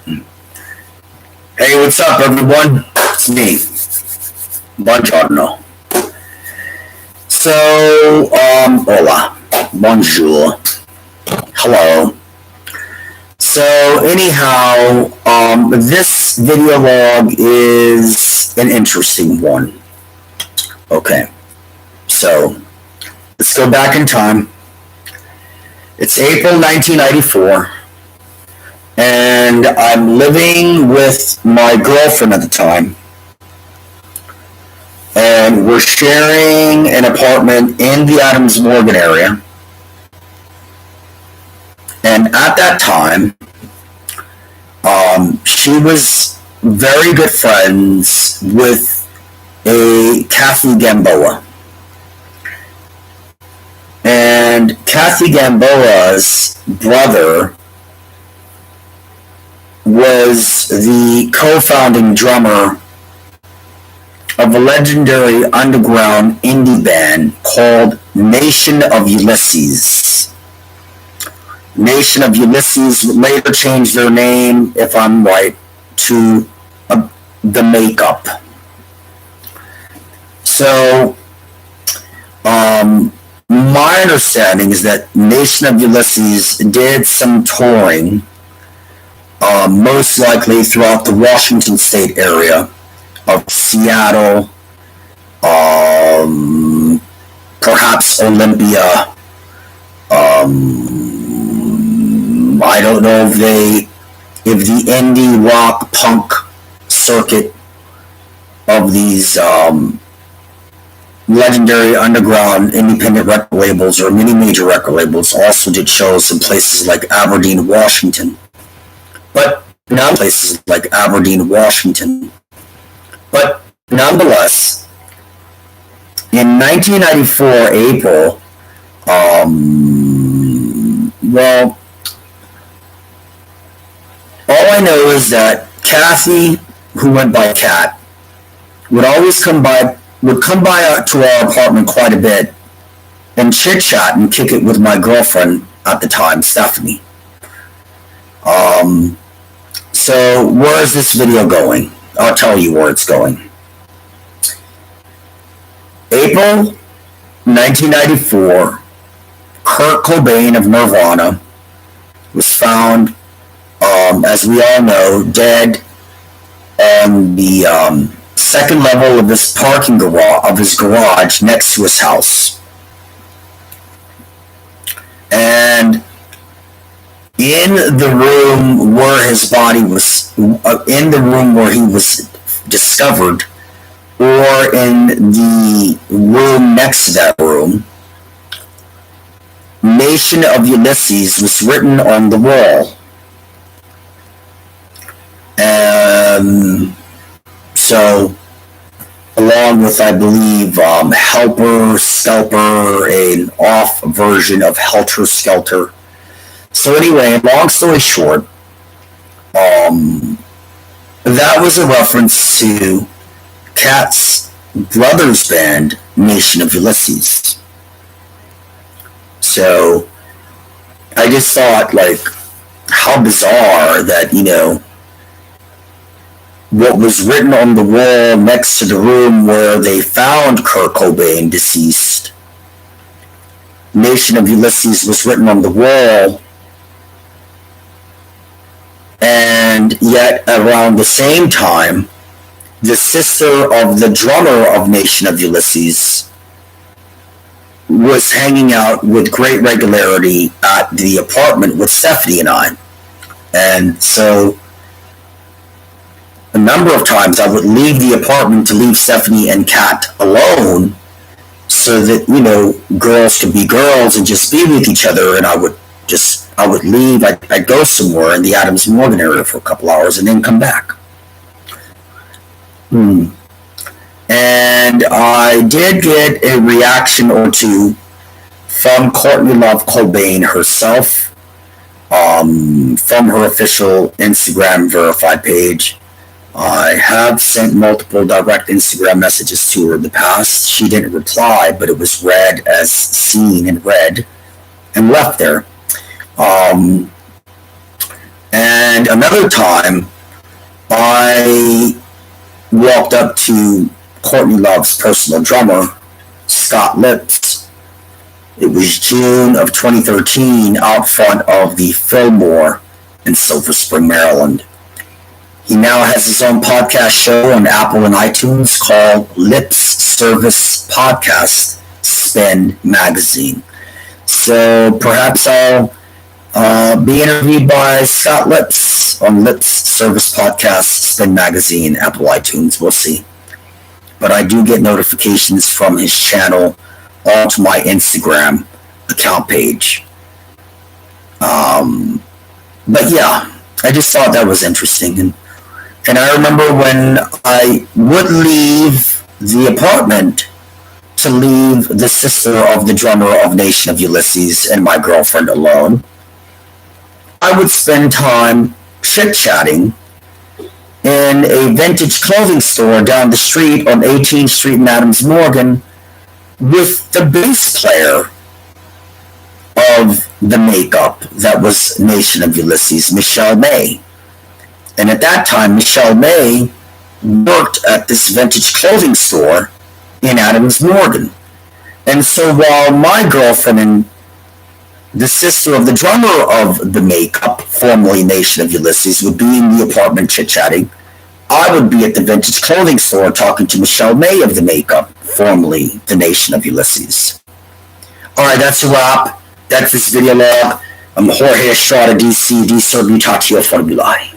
Hey, what's up, everyone? It's me, Buongiorno. So, hola, bonjour, hello. So, anyhow, this video log is an interesting one. Okay, so let's go back in time. It's April 1994. And I'm living with my girlfriend at the time. And we're sharing an apartment in the Adams Morgan area. And at that time, she was very good friends with a Kathy Gamboa. And Kathy Gamboa's brother was the co-founding drummer of a legendary underground indie band called Nation of Ulysses. Nation of Ulysses would later change their name, if I'm right, to The Makeup. So, my understanding is that Nation of Ulysses did some touring, most likely throughout the Washington State area of Seattle, perhaps Olympia. I don't know if the indie rock punk circuit of these legendary underground independent record labels or many major record labels also did shows in places like Aberdeen, Washington. But nonetheless, in 1994 April, well, all I know is that Kathy, who went by Kat, would come by to our apartment quite a bit and chit chat and kick it with my girlfriend at the time, Stephanie. So where is this video going? I'll tell you where it's going. April 1994, Kurt Cobain of Nirvana was found, as we all know, dead on the second level of his garage next to his house. And in the room where he was discovered, or in the room next to that room, Nation of Ulysses was written on the wall. So, along with, I believe, Helper Skelter, an off version of Helter Skelter. So anyway, long story short, that was a reference to Kat's brother's band, Nation of Ulysses. So, I just thought, how bizarre that, what was written on the wall next to the room where they found Kurt Cobain deceased, Nation of Ulysses, was written on the wall. And yet, around the same time, the sister of the drummer of Nation of Ulysses was hanging out with great regularity at the apartment with Stephanie and I. And so, a number of times I would leave the apartment to leave Stephanie and Kat alone so that, girls could be girls and just be with each other, and I would leave, I'd go somewhere in the Adams Morgan area for a couple hours and then come back. And I did get a reaction or two from Courtney Love Cobain herself, from her official Instagram verified page. I have sent multiple direct Instagram messages to her in the past. She didn't reply, but it was read as seen and read and left there. And And another time, I walked up to Courtney Love's personal drummer, Scott Lips. It was June of 2013 out front of the Fillmore in Silver Spring, Maryland. He now has his own podcast show on Apple and iTunes called Lips Service Podcast Spin Magazine. So perhaps I'll be interviewed by Scott Lips on Lips Service Podcast Spin Magazine, Apple iTunes. We'll see. But I do get notifications from his channel onto my Instagram account page. But yeah, I just thought that was interesting. And I remember when I would leave the apartment to leave the sister of the drummer of Nation of Ulysses and my girlfriend alone, I would spend time chit-chatting in a vintage clothing store down the street on 18th Street in Adams Morgan with the bass player of the makeup that was Nation of Ulysses, Michelle May. And at that time, Michelle May worked at this vintage clothing store in Adams Morgan. And so while my girlfriend and the sister of the drummer of the makeup, formerly Nation of Ulysses, would be in the apartment chit-chatting, I would be at the vintage clothing store talking to Michelle May of the makeup, formerly the Nation of Ulysses. Alright, that's a wrap. That's this video log. I'm Jorge Estrada, DC, Di Sorbutatio Formulae.